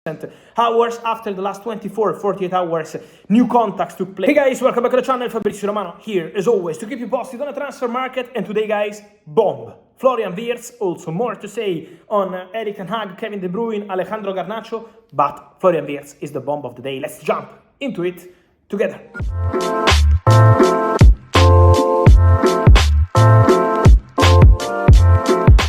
hours. After the last 48 hours, new contacts took place. Hey guys, welcome back to the channel. Fabrizio Romano here, as always, to keep you posted on the transfer market. And today, guys, bomb. Florian Wirtz, also more to say on Erik and Hag, Kevin De Bruyne, Alejandro Garnacho, but Florian Wirtz is the bomb of the day. Let's jump into it together.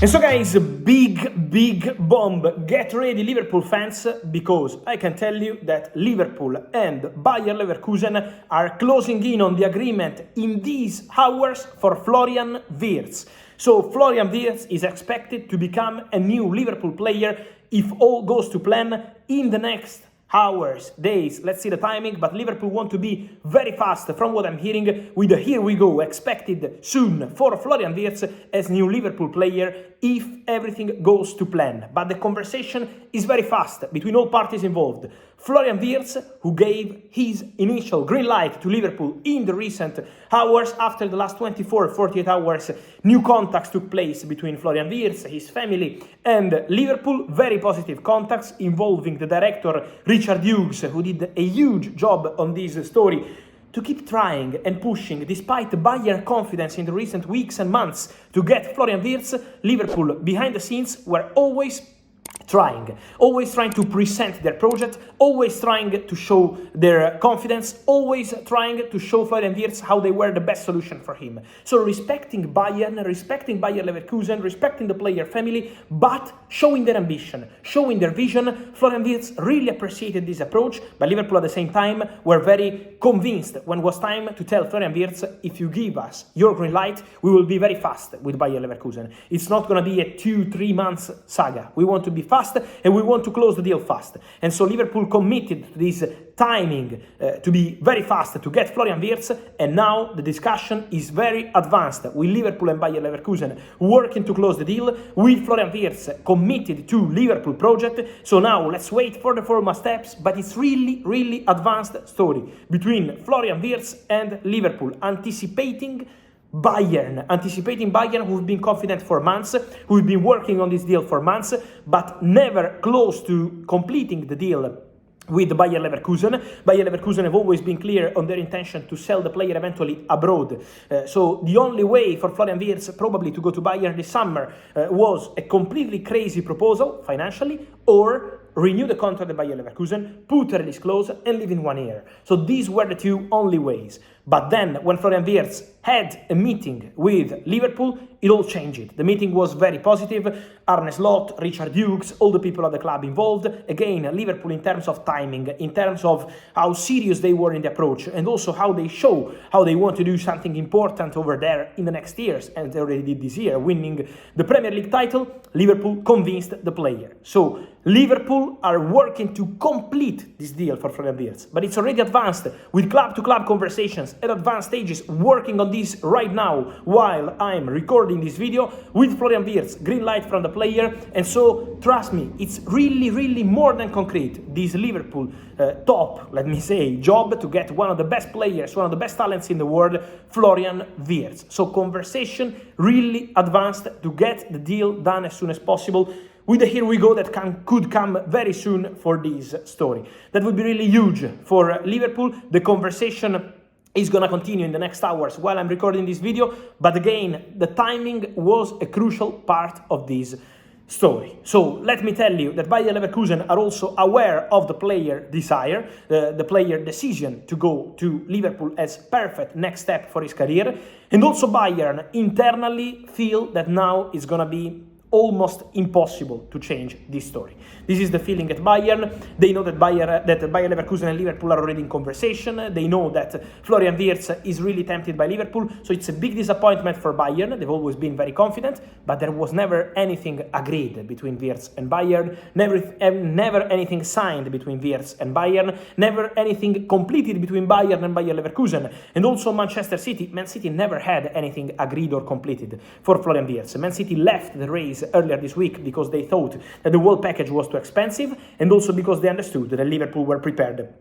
And so guys, big bomb. Get ready, Liverpool fans, because I can tell you that Liverpool and Bayer Leverkusen are closing in on the agreement in these hours for Florian Wirtz. So Florian Wirtz is expected to become a new Liverpool player if all goes to plan in the next hours, days. Let's see the timing, but Liverpool want to be very fast from what I'm hearing with the here we go expected soon for Florian Wirtz as new Liverpool player if everything goes to plan. But the conversation is very fast between all parties involved. Florian Wirtz, who gave his initial green light to Liverpool in the recent hours, after the last 48 hours, new contacts took place between Florian Wirtz, his family, and Liverpool. Very positive contacts involving the director, Richard Hughes, who did a huge job on this story to keep trying and pushing, despite Bayern confidence in the recent weeks and months to get Florian Wirtz. Liverpool, behind the scenes, were always trying to present their project, always trying to show their confidence, always trying to show Florian Wirtz how they were the best solution for him. So respecting Bayern, respecting Bayer Leverkusen, respecting the player family, but showing their ambition, showing their vision. Florian Wirtz really appreciated this approach, but Liverpool at the same time were very convinced when it was time to tell Florian Wirtz, if you give us your green light, we will be very fast with Bayer Leverkusen. It's not going to be a 2-3 months saga. We want to be fast and we want to close the deal fast. And so Liverpool committed to this timing to be very fast to get Florian Wirtz, and now the discussion is very advanced with Liverpool and Bayer Leverkusen working to close the deal, with Florian Wirtz committed to Liverpool project. So now let's wait for the formal steps, but it's really advanced story between Florian Wirtz and Liverpool, anticipating Bayern, who've been confident for months, who've been working on this deal for months, but never close to completing the deal with Bayer Leverkusen. Bayer Leverkusen have always been clear on their intention to sell the player eventually abroad. So the only way for Florian Wirtz probably to go to Bayern this summer was a completely crazy proposal financially, or renew the contract at Bayer Leverkusen, put a release clause, and live in 1 year. So these were the two only ways. But then, when Florian Wirtz had a meeting with Liverpool, it all changed. The meeting was very positive. Arne Slot, Richard Hughes, all the people at the club involved. Again, Liverpool in terms of timing, in terms of how serious they were in the approach, and also how they show how they want to do something important over there in the next years, and they already did this year, winning the Premier League title. Liverpool convinced the player. So Liverpool are working to complete this deal for Florian Wirtz, but it's already advanced with club-to-club conversations at advanced stages, working on this right now while I'm recording this video with Florian Wirtz, green light from the player. And so trust me, it's really more than concrete. This Liverpool top, let me say, job to get one of the best players, one of the best talents in the world, Florian Wirtz. So conversation really advanced to get the deal done as soon as possible, with the here we go that could come very soon for this story. That would be really huge for Liverpool. The conversation is going to continue in the next hours while I'm recording this video, but again, the timing was a crucial part of this story. So let me tell you that Bayer Leverkusen are also aware of the player desire, the player decision to go to Liverpool as perfect next step for his career, and also Bayern internally feel that now it's going to be almost impossible to change this story. This is the feeling at Bayern. They know that Bayer Leverkusen and Liverpool are already in conversation. They know that Florian Wirtz is really tempted by Liverpool, so it's a big disappointment for Bayern. They've always been very confident, but there was never anything agreed between Wirtz and Bayern, never anything signed between Wirtz and Bayern, never anything completed between Bayern and Bayer Leverkusen. And also Man City never had anything agreed or completed for Florian Wirtz. Man City left the race earlier this week because they thought that the whole package was too expensive, and also because they understood that Liverpool were prepared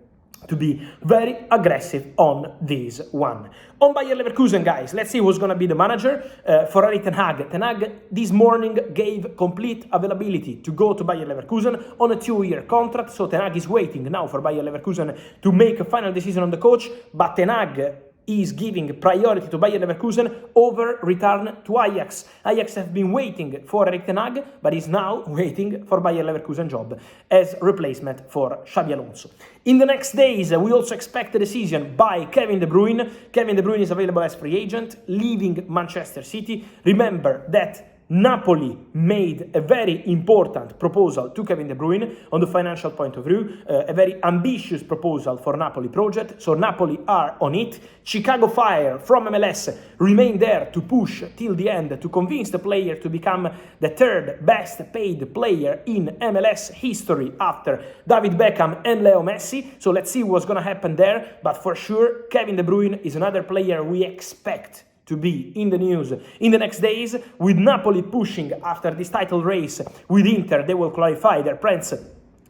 to be very aggressive on this one. On Bayer Leverkusen, guys, let's see who's going to be the manager for Erik Ten Hag. Ten Hag this morning gave complete availability to go to Bayer Leverkusen on a 2-year contract, so Ten Hag is waiting now for Bayer Leverkusen to make a final decision on the coach, but Ten Hag is giving priority to Bayer Leverkusen over return to Ajax. Ajax have been waiting for Erik Ten Hag, but is now waiting for Bayer Leverkusen job as replacement for Xabi Alonso. In the next days, we also expect a decision by Kevin De Bruyne. Kevin De Bruyne is available as free agent, leaving Manchester City. Remember that Napoli made a very important proposal to Kevin De Bruyne on the financial point of view, a very ambitious proposal for Napoli project, so Napoli are on it. Chicago Fire from MLS remain there to push till the end to convince the player to become the third best paid player in MLS history after David Beckham and Leo Messi, so let's see what's gonna happen there, but for sure Kevin De Bruyne is another player we expect to be in the news in the next days, with Napoli pushing after this title race with Inter. They will clarify their plans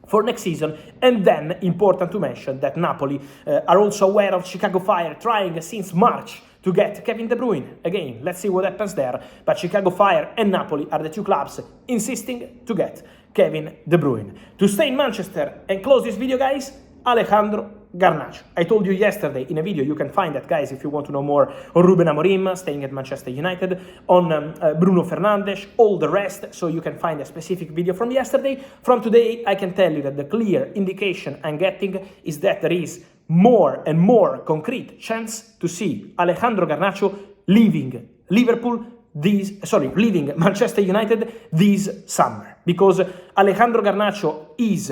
for next season, and then important to mention that Napoli are also aware of Chicago Fire trying since March to get Kevin De Bruyne. Again, let's see what happens there, but Chicago Fire and Napoli are the two clubs insisting to get Kevin De Bruyne. To stay in Manchester and close this video, guys, Alejandro Garnacho. I told you yesterday in a video, you can find that, guys, if you want to know more on Ruben Amorim staying at Manchester United, on Bruno Fernandes, all the rest, so you can find a specific video from yesterday. From today, I can tell you that the clear indication I'm getting is that there is more and more concrete chance to see Alejandro Garnacho leaving leaving Manchester United this summer, because Alejandro Garnacho is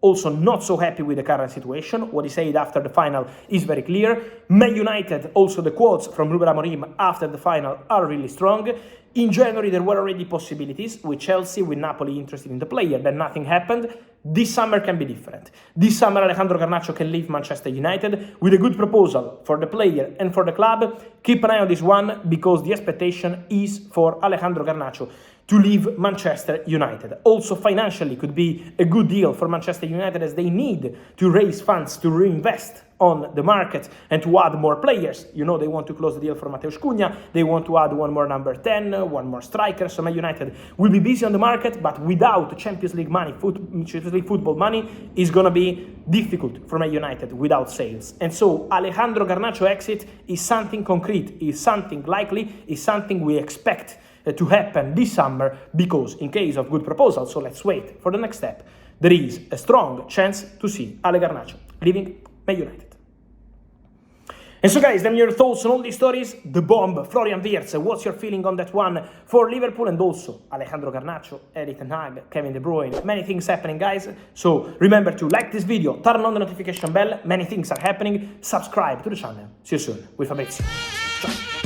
also not so happy with the current situation. What he said after the final is very clear. Man United, also the quotes from Ruben Amorim after the final are really strong. In January, there were already possibilities with Chelsea, with Napoli interested in the player, then nothing happened. This summer can be different. This summer, Alejandro Garnacho can leave Manchester United with a good proposal for the player and for the club. Keep an eye on this one, because the expectation is for Alejandro Garnacho to leave Manchester United. Also financially could be a good deal for Manchester United, as they need to raise funds to reinvest on the market and to add more players. You know, they want to close the deal for Mateusz Cunha, they want to add one more number 10, one more striker, so Man United will be busy on the market, but without Champions League money, Champions League football money, is gonna be difficult for Man United without sales. And so Alejandro Garnacho exit is something concrete, is something likely, is something we expect to happen this summer, because in case of good proposal, so let's wait for the next step, there is a strong chance to see Ale Garnacho leaving Man United. And so, guys, then your thoughts on all these stories. The bomb, Florian Wirtz, what's your feeling on that one for Liverpool, and also Alejandro Garnacho, Erik Ten Hag, Kevin De Bruyne, many things happening, guys. So remember to like this video, turn on the notification bell, many things are happening, subscribe to the channel. See you soon with Fabrizio. Ciao.